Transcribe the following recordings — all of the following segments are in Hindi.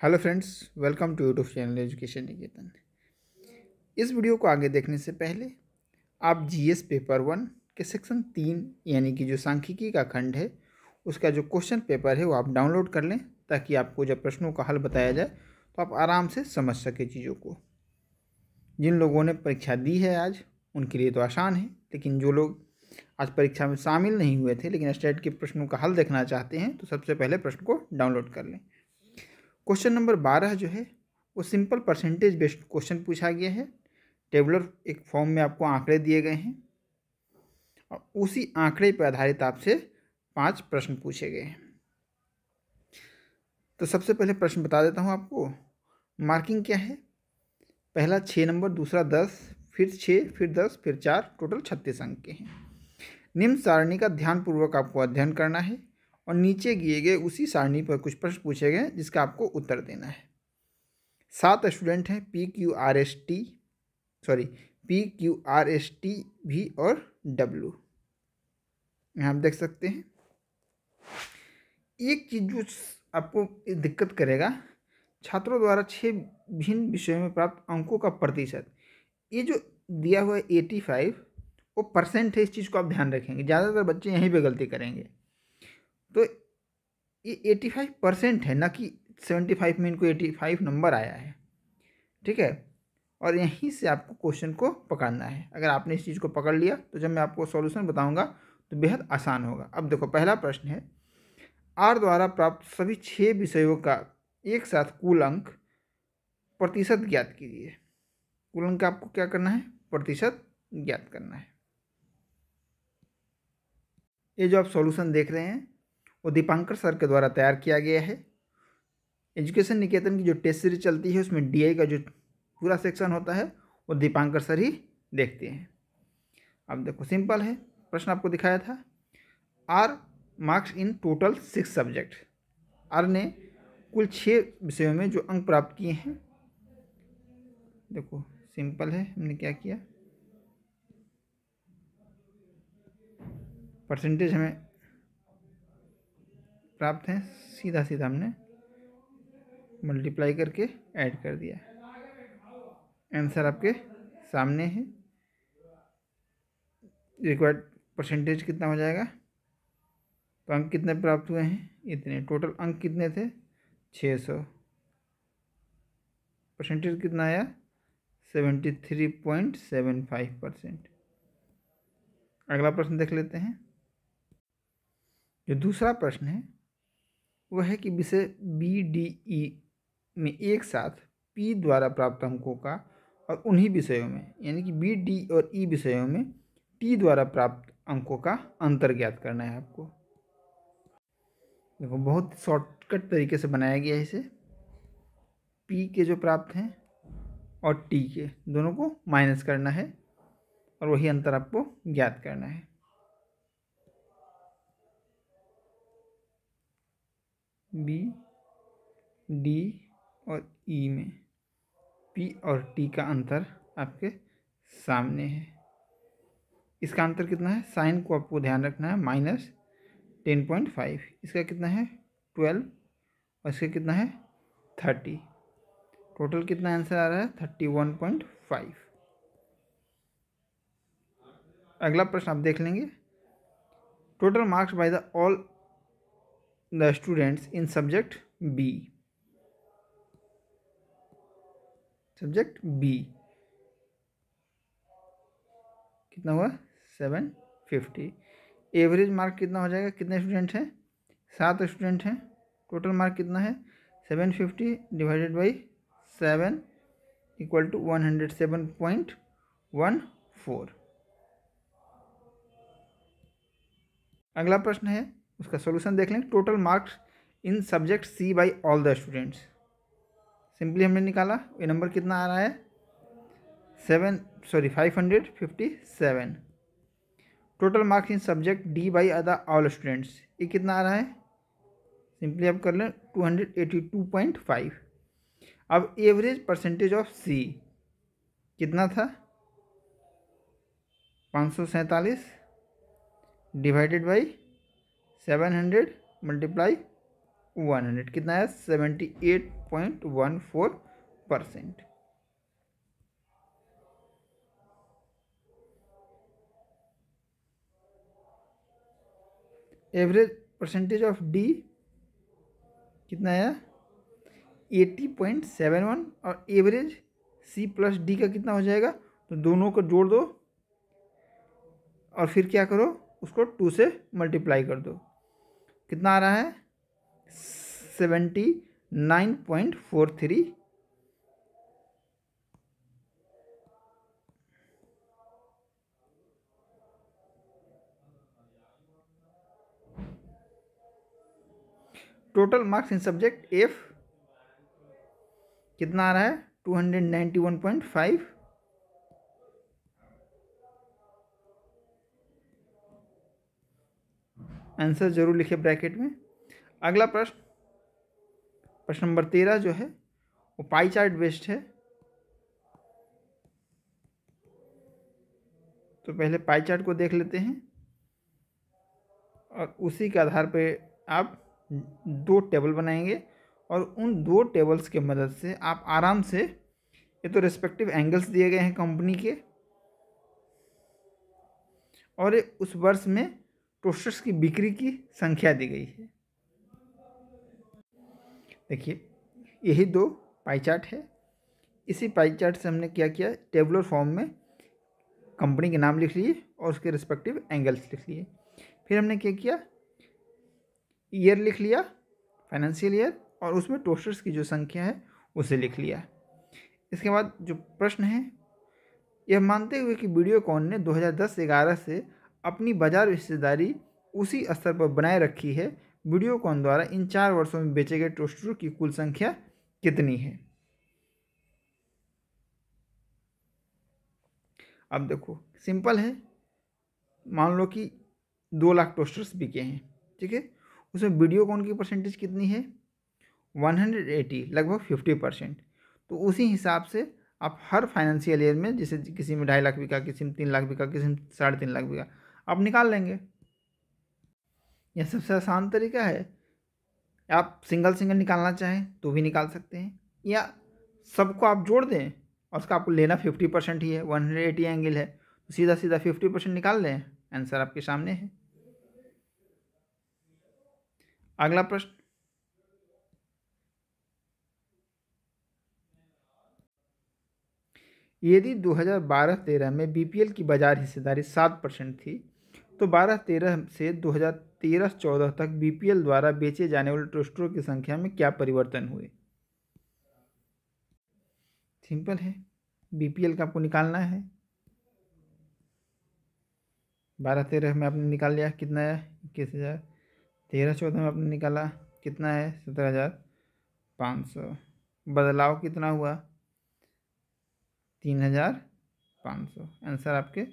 Hello friends, welcome to YouTube channel education Niketan. इस वीडियो को आगे देखने से पहले आप जीएस पेपर 1 के सेक्शन 3 यानी कि जो सांख्यिकी का खंड है उसका जो क्वेश्चन पेपर है वो आप डाउनलोड कर लें, ताकि आपको जब प्रश्नों का हल बताया जाए तो आप आराम से समझ सकें चीज़ों को। जिन लोगों ने परीक्षा दी है आज, उनके लिए तो आसान है, लेकिन जो लोग आज परीक्षा में शामिल नहीं हुए थे लेकिन स्टेट के प्रश्नों का हल देखना चाहते हैं तो सबसे पहले प्रश्न को डाउनलोड कर लें। क्वेश्चन नंबर 12 जो है वो सिंपल परसेंटेज बेस्ड क्वेश्चन पूछा गया है। टेबुलर एक फॉर्म में आपको आंकड़े दिए गए हैं और उसी आंकड़े पर आधारित आपसे 5 प्रश्न पूछे गए हैं। तो सबसे पहले प्रश्न बता देता हूँ आपको। मार्किंग क्या है? पहला 6 नंबर, दूसरा 10, फिर 6, फिर 10, फिर 4, टोटल 36 अंक के हैं। निम्न सारणी का ध्यानपूर्वक आपको अध्ययन करना है और नीचे दिए गए उसी सारणी पर कुछ प्रश्न पूछे गए जिसका आपको उत्तर देना है। 7 स्टूडेंट हैं, PQRST भी और W। यहाँ आप देख सकते हैं। एक चीज़ जो आपको दिक्कत करेगा, छात्रों द्वारा 6 भिन्न विषयों में प्राप्त अंकों का प्रतिशत। ये जो दिया हुआ है 85, वो परसेंट है। इस चीज़ को आप ध्यान रखेंगे, ज़्यादातर बच्चे यहीं पे गलती करेंगे। तो ये 85% है, ना कि 75 में इनको 85 नंबर आया है। ठीक है, और यहीं से आपको क्वेश्चन को पकड़ना है। अगर आपने इस चीज़ को पकड़ लिया तो जब मैं आपको सॉल्यूशन बताऊंगा तो बेहद आसान होगा। अब देखो, पहला प्रश्न है, आर द्वारा प्राप्त सभी 6 विषयों का एक साथ कुल अंक प्रतिशत ज्ञात कीजिए। कुल अंक आपको क्या करना है? प्रतिशत ज्ञात करना है। ये जो आप सॉल्यूशन देख रहे हैं वो दीपांकर सर के द्वारा तैयार किया गया है। एजुकेशन निकेतन की जो टेस्ट सीरीज चलती है उसमें डीआई का जो पूरा सेक्शन होता है वो दीपांकर सर ही देखते हैं। अब देखो, सिंपल है। प्रश्न आपको दिखाया था, R marks in total 6 subject. R ने कुल 6 विषयों में जो अंक प्राप्त किए हैं। देखो सिंपल है, हमने क्या किया, परसेंटेज हमें प्राप्त है, सीधा सीधा हमने मल्टीप्लाई करके ऐड कर दिया। आंसर आपके सामने है। रिक्वायर्ड परसेंटेज कितना हो जाएगा? तो अंक कितने प्राप्त हुए हैं? इतने। टोटल अंक कितने थे? 600। परसेंटेज कितना आया? 73.75%। अगला प्रश्न देख लेते हैं। जो दूसरा प्रश्न है वह है कि विषय BDE में एक साथ P द्वारा प्राप्त अंकों का और उन्हीं विषयों में यानी कि BD और E विषयों में T द्वारा प्राप्त अंकों का अंतर ज्ञात करना है आपको। देखो, बहुत शॉर्टकट तरीके से बनाया गया है इसे। P के जो प्राप्त हैं और T के दोनों को माइनस करना है और वही अंतर आपको ज्ञात करना है। B, D और E में P और T का अंतर आपके सामने है। इसका अंतर कितना है? साइन को आपको ध्यान रखना है, -10.5। इसका कितना है? 12। और इसका कितना है? 30। टोटल कितना आंसर आ रहा है? 31.5। अगला प्रश्न आप देख लेंगे। Total marks by the all the students in subject B। Subject B कितना हुआ? 750। एवरेज मार्क कितना हो जाएगा? कितने स्टूडेंट हैं? 7 स्टूडेंट हैं। टोटल मार्क कितना है? 750 डिवाइडेड बाई 7 इक्वल टू 107.14। अगला प्रश्न है, उसका सॉल्यूशन देख लें। Total marks in subject C by all the students. Simply हमने निकाला, ये नंबर कितना आ रहा है? 557। Total marks in subject D by other all students, ये कितना आ रहा है? सिंपली आप कर लें 282.5। अब एवरेज परसेंटेज ऑफ C कितना था? 547 डिवाइडेड बाई 700 मल्टीप्लाई 100 कितना है 78.14%। एवरेज परसेंटेज ऑफ डी कितना है 80.71 और एवरेज सी प्लस डी का कितना हो जाएगा, तो दोनों को जोड़ दो और फिर क्या करो उसको 2 से मल्टीप्लाई कर दो, कितना आ रहा है 79.43। Total marks in subject F कितना आ रहा है 291.5। आंसर जरूर लिखे ब्रैकेट में। अगला प्रश्न नंबर 13 जो है वो पाई चार्ट बेस्ड है। तो पहले पाई चार्ट को देख लेते हैं और उसी के आधार पे आप 2 टेबल बनाएंगे और उन 2 टेबल्स के मदद से आप आराम से, ये तो रिस्पेक्टिव एंगल्स दिए गए हैं कंपनी के और उस वर्ष में टोस्टर्स की बिक्री की संख्या दी गई है। देखिए यही 2 पाई चार्ट है। इसी पाई चार्ट से हमने क्या किया, टेबुलर फॉर्म में कंपनी के नाम लिख लिए और उसके रिस्पेक्टिव एंगल्स लिख लिए। फिर हमने क्या किया, ईयर लिख लिया, फाइनेंशियल ईयर, और उसमें टोस्टर्स की जो संख्या है उसे लिख लिया। इसके बाद जो प्रश्न है, यह मानते हुए कि वीडियोकॉन ने 2010-11 से अपनी बाजार हिस्सेदारी उसी स्तर पर बनाए रखी है, वीडियोकॉन द्वारा इन 4 वर्षों में बेचे गए टोस्टरों की कुल संख्या कितनी है। अब देखो सिंपल है, मान लो कि 2 लाख टोस्टर्स बिके हैं, ठीक है, उसमें वीडियोकॉन की परसेंटेज कितनी है 180, लगभग 50%। तो उसी हिसाब से आप हर फाइनेंशियल ईयर में, जैसे किसी में 2.5 लाख बिका, किसी में 3 लाख बिका, किसी में 3.5 लाख बिका, आप निकाल लेंगे। यह सबसे आसान तरीका है। आप सिंगल निकालना चाहें तो भी निकाल सकते हैं, या सबको आप जोड़ दें और उसका आपको लेना 50% ही है, 180 एंगल है, तो सीधा 50% निकाल लें, आंसर आपके सामने है। अगला प्रश्न, यदि 2012-13 में बीपीएल की बाजार हिस्सेदारी 7% थी, तो 12-13 से 2013-14 तक बीपीएल द्वारा बेचे जाने वाले टोस्टरों की संख्या में क्या परिवर्तन हुए। सिंपल है, बीपीएल का आपको निकालना है। 12-13 में आपने निकाल लिया, कितना है 21,000। 13-14 में आपने निकाला, कितना है 17,500। बदलाव कितना हुआ 3,500। आंसर आपके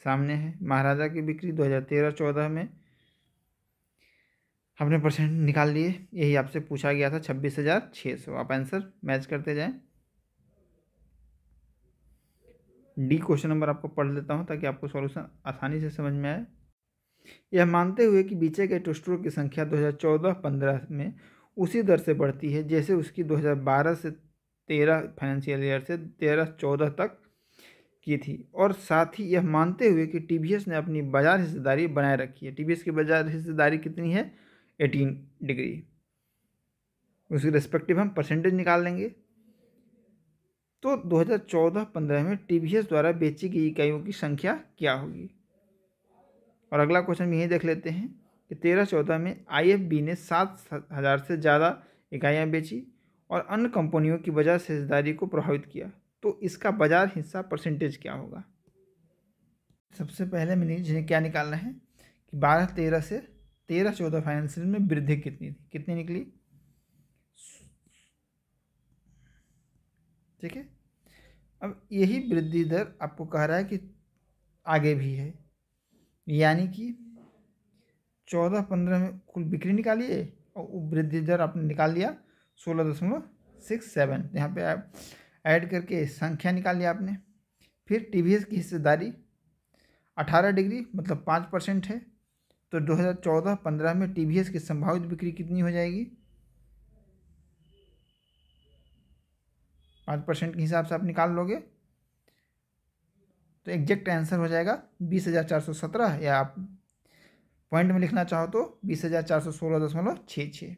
सामने है। महाराजा की बिक्री 2013-14 में आपने परसेंट निकाल लिए, यही आपसे पूछा गया था 26,600। आप आंसर मैच करते जाएं। डी क्वेश्चन नंबर आपको पढ़ लेता हूं ताकि आपको सॉल्यूशन आसानी से समझ में आए। यह मानते हुए कि बेचे गए टोस्टरों की संख्या 2014-15 में उसी दर से बढ़ती है जैसे उसकी 2012 से 13 फाइनेंशियल ईयर से 13-14 तक की थी, और साथ ही यह मानते हुए कि टीवीएस ने अपनी बाजार हिस्सेदारी बनाए रखी है। टीवीएस की बाजार हिस्सेदारी कितनी है 18%। उसकी रेस्पेक्टिव हम परसेंटेज निकाल लेंगे। तो 2014-15 में टीवीएस द्वारा बेची गई इकाइयों की संख्या क्या होगी। और अगला क्वेश्चन यही देख लेते हैं कि 13-14 में आईएफबी ने 7,000 से ज़्यादा इकाइयाँ बेची और अन्य कंपनियों की बाजार हिस्सेदारी को प्रभावित किया, तो इसका बाजार हिस्सा परसेंटेज क्या होगा। सबसे पहले जिन्हें क्या निकालना है कि 12-13 से 13-14 फाइनेंशियल में वृद्धि कितनी थी, कितनी निकली, ठीक है। अब यही वृद्धि दर आपको कह रहा है कि आगे भी है, यानी कि 14-15 में कुल बिक्री निकालिए और वृद्धि दर आपने निकाल लिया 16.67। यहाँ पे आप ऐड करके संख्या निकाल लिया आपने। फिर टीवीएस की हिस्सेदारी 18 मतलब 5% है, तो 2014-15 में टीवीएस की संभावित बिक्री कितनी हो जाएगी 5% के हिसाब से आप निकाल लोगे तो एग्जैक्ट आंसर हो जाएगा 20,417, या आप पॉइंट में लिखना चाहो तो 20,416.66।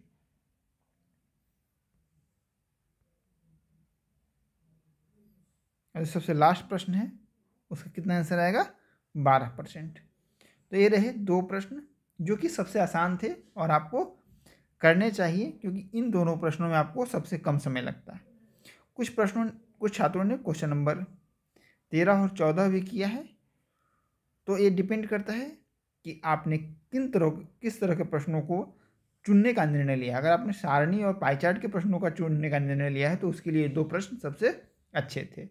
और सबसे लास्ट प्रश्न है, उसका कितना आंसर आएगा? 12%। तो ये रहे 2 प्रश्न जो कि सबसे आसान थे और आपको करने चाहिए, क्योंकि इन दोनों प्रश्नों में आपको सबसे कम समय लगता है। कुछ छात्रों ने क्वेश्चन नंबर 13 और 14 भी किया है। तो ये डिपेंड करता है कि आपने किस तरह के प्रश्नों को चुनने का निर्णय लिया। अगर आपने सारणी और पाई चार्ट के प्रश्नों का चुनने का निर्णय लिया है तो उसके लिए 2 प्रश्न सबसे अच्छे थे।